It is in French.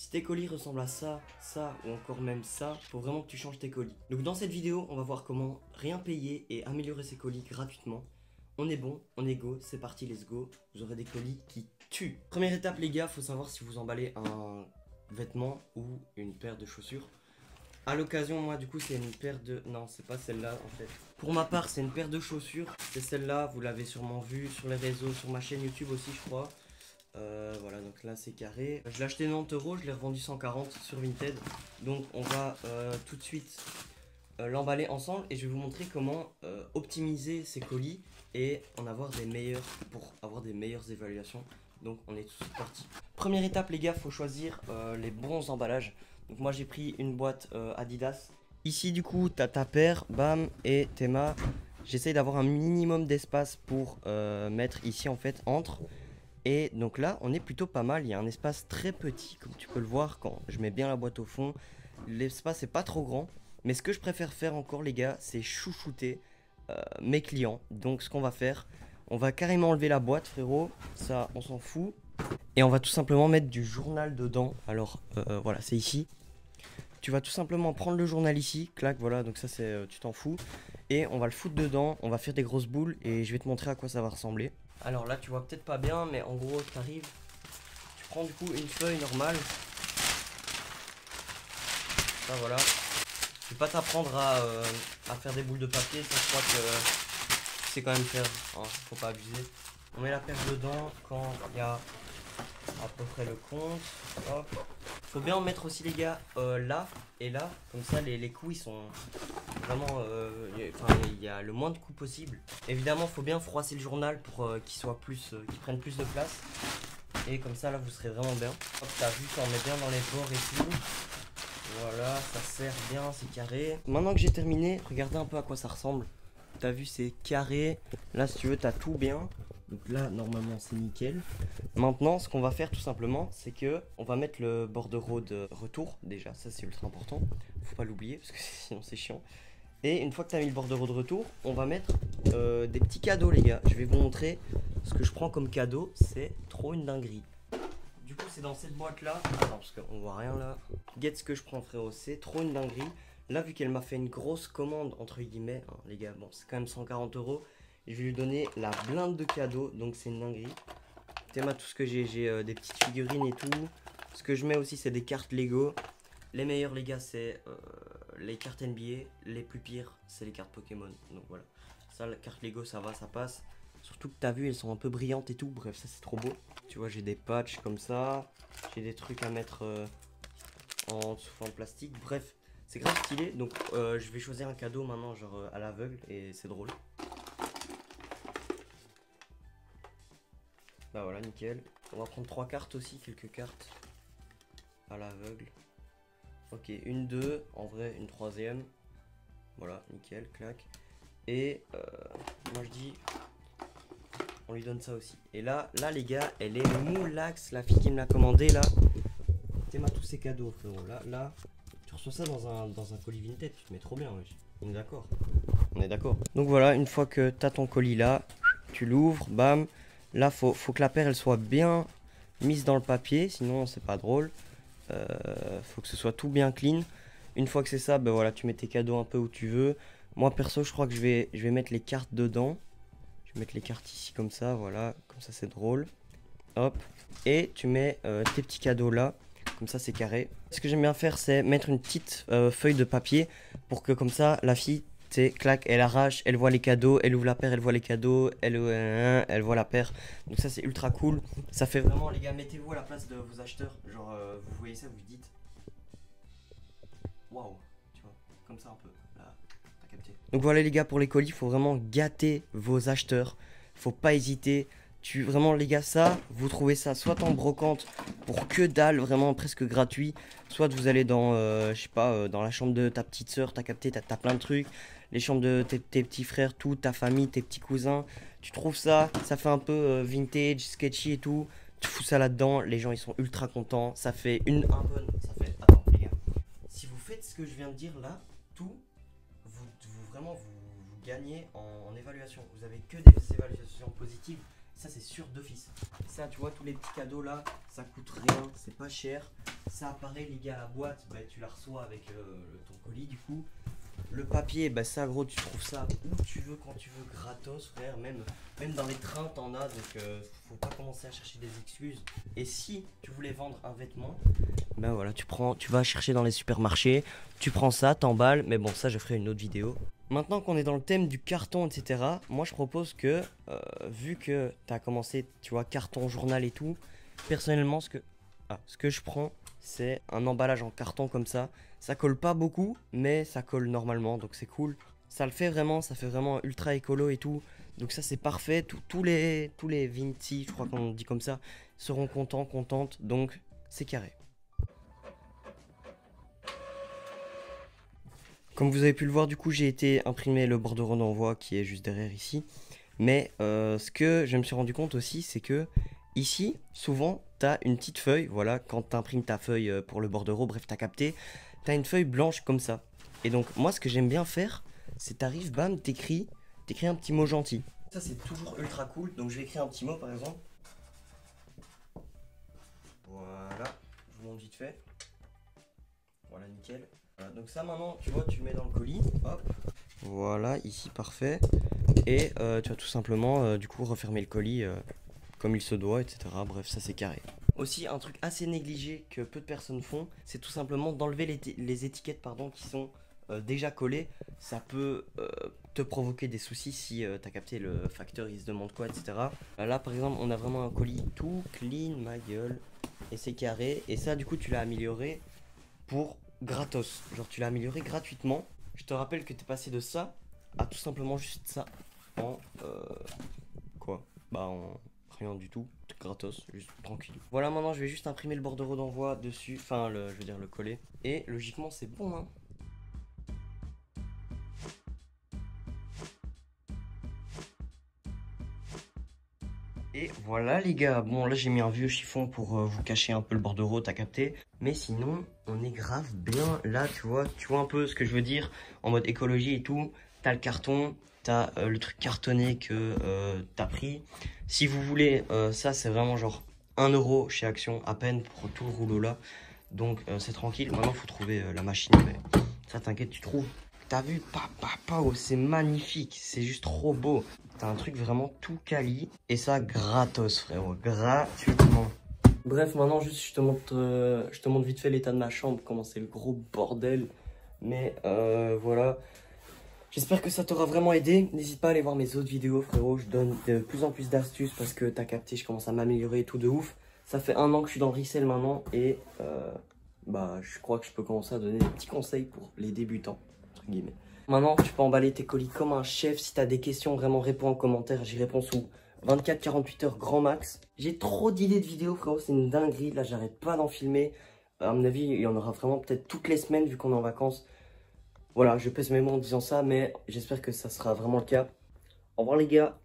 Si tes colis ressemblent à ça, ça ou encore même ça, faut vraiment que tu changes tes colis. Donc dans cette vidéo, on va voir comment rien payer et améliorer ses colis gratuitement. On est bon, on est go, c'est parti, let's go. Vous aurez des colis qui tuent. Première étape les gars, faut savoir si vous emballez un vêtement ou une paire de chaussures. À l'occasion, moi du coup c'est une paire de... Non, c'est pas celle-là en fait. Pour ma part, c'est une paire de chaussures. C'est celle-là, vous l'avez sûrement vu sur les réseaux, sur ma chaîne YouTube aussi je crois. Voilà, donc là c'est carré. Je l'ai acheté 90 €, je l'ai revendu 140 sur Vinted. Donc on va tout de suite l'emballer ensemble et je vais vous montrer comment optimiser ces colis et en avoir des meilleurs pour avoir des meilleures évaluations. Donc on est tout de suite parti. Première étape les gars, faut choisir les bons emballages. Donc moi j'ai pris une boîte Adidas. Ici du coup t'as ta paire, bam, et tes mains. J'essaye d'avoir un minimum d'espace pour mettre ici en fait entre. Et donc là, on est plutôt pas mal. Il y a un espace très petit, comme tu peux le voir quand je mets bien la boîte au fond. L'espace n'est pas trop grand. Mais ce que je préfère faire encore, les gars, c'est chouchouter mes clients. Donc ce qu'on va faire, on va carrément enlever la boîte, frérot. Ça, on s'en fout. Et on va tout simplement mettre du journal dedans. Alors, voilà, c'est ici. Tu vas tout simplement prendre le journal ici. Clac, voilà, donc ça, c'est tu t'en fous. Et on va le foutre dedans. On va faire des grosses boules. Et je vais te montrer à quoi ça va ressembler. Alors là tu vois peut-être pas bien, mais en gros tu arrives, tu prends du coup une feuille normale. Ça voilà. Je vais pas t'apprendre à faire des boules de papier, ça je crois que tu sais quand même faire, hein, faut pas abuser. On met la paire dedans quand il y a à peu près le compte. Hop. Faut bien en mettre aussi les gars là et là, comme ça les coups ils sont vraiment, il y a le moins de coups possible. Évidemment faut bien froisser le journal pour qu'il soit plus, qu'il prenne plus de place. Et comme ça là vous serez vraiment bien. Hop, t'as vu qu'on met bien dans les bords et tout. Voilà, ça serre bien, c'est carré. Maintenant que j'ai terminé, regardez un peu à quoi ça ressemble. T'as vu c'est carré. Là si tu veux t'as tout bien. Donc là normalement c'est nickel. Maintenant ce qu'on va faire tout simplement c'est que on va mettre le bordereau de retour. Déjà ça c'est ultra important. Faut pas l'oublier parce que sinon c'est chiant. Et une fois que tu as mis le bordereau de retour, on va mettre des petits cadeaux les gars. Je vais vous montrer ce que je prends comme cadeau. C'est trop une dinguerie. Du coup c'est dans cette boîte là. Attends parce qu'on voit rien là. Get ce que je prends frérot, c'est trop une dinguerie. Là vu qu'elle m'a fait une grosse commande entre guillemets, hein, les gars, bon c'est quand même 140 €. Je vais lui donner la blinde de cadeaux, donc c'est une dinguerie. Théma tout ce que j'ai des petites figurines et tout. Ce que je mets aussi c'est des cartes Lego. Les meilleurs les gars c'est les cartes NBA. Les plus pires c'est les cartes Pokémon. Donc voilà, ça la carte Lego ça va, ça passe. Surtout que t'as vu elles sont un peu brillantes et tout. Bref ça c'est trop beau. Tu vois j'ai des patchs comme ça. J'ai des trucs à mettre en plastique. Bref c'est grave stylé. Donc je vais choisir un cadeau maintenant genre à l'aveugle et c'est drôle. Bah voilà, nickel. On va prendre 3 cartes aussi, quelques cartes à l'aveugle. Ok, une, deux, en vrai, une troisième. Voilà, nickel, clac. Et moi je dis, on lui donne ça aussi. Et là les gars, elle est moulax, la fille qui me l'a commandé là. T'aimes tous ces cadeaux, frérot. Là, tu reçois ça dans un colis Vinted, tu te mets trop bien, wesh. On est d'accord. On est d'accord. Donc voilà, une fois que t'as ton colis là, tu l'ouvres, bam. Là, faut que la paire elle soit bien mise dans le papier, sinon c'est pas drôle. Faut que ce soit tout bien clean. Une fois que c'est ça, ben voilà, tu mets tes cadeaux un peu où tu veux. Moi perso, je crois que je vais mettre les cartes dedans. Je vais mettre les cartes ici comme ça, voilà, comme ça c'est drôle. Hop, et tu mets tes petits cadeaux là, comme ça c'est carré. Ce que j'aime bien faire, c'est mettre une petite feuille de papier pour que comme ça la fille, clac, elle arrache, elle voit les cadeaux, elle ouvre la paire, elle voit les cadeaux, elle voit la paire. Donc ça c'est ultra cool. Ça fait vraiment les gars, mettez-vous à la place de vos acheteurs. Genre vous voyez ça, vous dites waouh, tu vois, comme ça un peu. Là, t'as capté. Donc voilà les gars, pour les colis, faut vraiment gâter vos acheteurs. Faut pas hésiter. Vraiment les gars, ça, vous trouvez ça soit en brocante pour que dalle, vraiment presque gratuit, soit vous allez dans, je sais pas, dans la chambre de ta petite soeur, t'as capté, t'as plein de trucs, les chambres de tes petits frères, tout, ta famille, tes petits cousins, tu trouves ça, ça fait un peu vintage, sketchy et tout, tu fous ça là-dedans, les gens ils sont ultra contents, ça fait attends les gars, si vous faites ce que je viens de dire là, tout, vous gagnez en évaluation, vous avez que des évaluations positives. Ça c'est sûr d'office. Ça tu vois, tous les petits cadeaux là, ça coûte rien, c'est pas cher. Ça apparaît les gars, la boîte, bah, tu la reçois avec ton colis du coup. Le papier, bah ça gros, tu trouves ça où tu veux, quand tu veux, gratos frère. Même dans les trains t'en as, donc faut pas commencer à chercher des excuses. Et si tu voulais vendre un vêtement, ben voilà, tu vas chercher dans les supermarchés, tu prends ça, t'emballes, mais bon ça je ferai une autre vidéo. Maintenant qu'on est dans le thème du carton, etc., moi je propose que, vu que tu as commencé, tu vois, carton, journal et tout, personnellement ce que je prends, c'est un emballage en carton comme ça. Ça colle pas beaucoup, mais ça colle normalement, donc c'est cool. Ça le fait vraiment, ça fait vraiment ultra écolo et tout. Donc ça c'est parfait, tous les Vinti, je crois qu'on dit comme ça, seront contents, contentes, donc c'est carré. Comme vous avez pu le voir, du coup, j'ai été imprimer le bordereau d'envoi qui est juste derrière ici. Mais ce que je me suis rendu compte aussi, c'est que ici, souvent, tu as une petite feuille. Voilà, quand tu imprimes ta feuille pour le bordereau, bref, tu as capté, tu as une feuille blanche comme ça. Et donc, moi, ce que j'aime bien faire, c'est t'arrives, bam, t'écris un petit mot gentil. Ça, c'est toujours ultra cool. Donc, je vais écrire un petit mot, par exemple. Voilà, je vous montre vite fait. Voilà, nickel. Voilà, donc ça maintenant, tu vois, tu le mets dans le colis, hop, voilà, ici, parfait. Et tu vas tout simplement, du coup, refermer le colis comme il se doit, etc. Bref, ça c'est carré. Aussi, un truc assez négligé que peu de personnes font, c'est tout simplement d'enlever les étiquettes pardon, qui sont déjà collées. Ça peut te provoquer des soucis si t'as capté le facteur, il se demande quoi, etc. Là, par exemple, on a vraiment un colis tout clean, ma gueule, et c'est carré. Et ça, du coup, tu l'as amélioré pour gratos, genre tu l'as amélioré gratuitement. Je te rappelle que t'es passé de ça à tout simplement juste ça en quoi, bah en rien du tout, gratos, juste tranquille. Voilà, maintenant je vais juste imprimer le bordereau d'envoi dessus, enfin je veux dire le coller, et logiquement c'est bon hein. Et voilà les gars, bon là j'ai mis un vieux chiffon pour vous cacher un peu le bordereau, t'as capté. Mais sinon, on est grave bien là, tu vois un peu ce que je veux dire, en mode écologie et tout. T'as le carton, t'as le truc cartonné que t'as pris. Si vous voulez, ça c'est vraiment genre 1 € chez Action, à peine pour tout le rouleau là. Donc c'est tranquille, maintenant faut trouver la machine, mais ça t'inquiète, tu trouves. T'as vu, c'est magnifique, c'est juste trop beau. T'as un truc vraiment tout quali, et ça gratos frérot, gratuitement. Bref, maintenant juste je te montre vite fait l'état de ma chambre, comment c'est le gros bordel. Mais voilà, j'espère que ça t'aura vraiment aidé. N'hésite pas à aller voir mes autres vidéos frérot, je donne de plus en plus d'astuces parce que t'as capté, je commence à m'améliorer et tout de ouf. Ça fait 1 an que je suis dans le resell maintenant et bah je crois que je peux commencer à donner des petits conseils pour les débutants. Guillemets. Maintenant, tu peux emballer tes colis comme un chef. Si tu as des questions, vraiment réponds en commentaire. J'y réponds sous 24-48 heures grand max. J'ai trop d'idées de vidéos, frérot. C'est une dinguerie. Là, j'arrête pas d'en filmer. À mon avis, il y en aura vraiment peut-être toutes les semaines vu qu'on est en vacances. Voilà, je pèse mes mots en disant ça, mais j'espère que ça sera vraiment le cas. Au revoir les gars.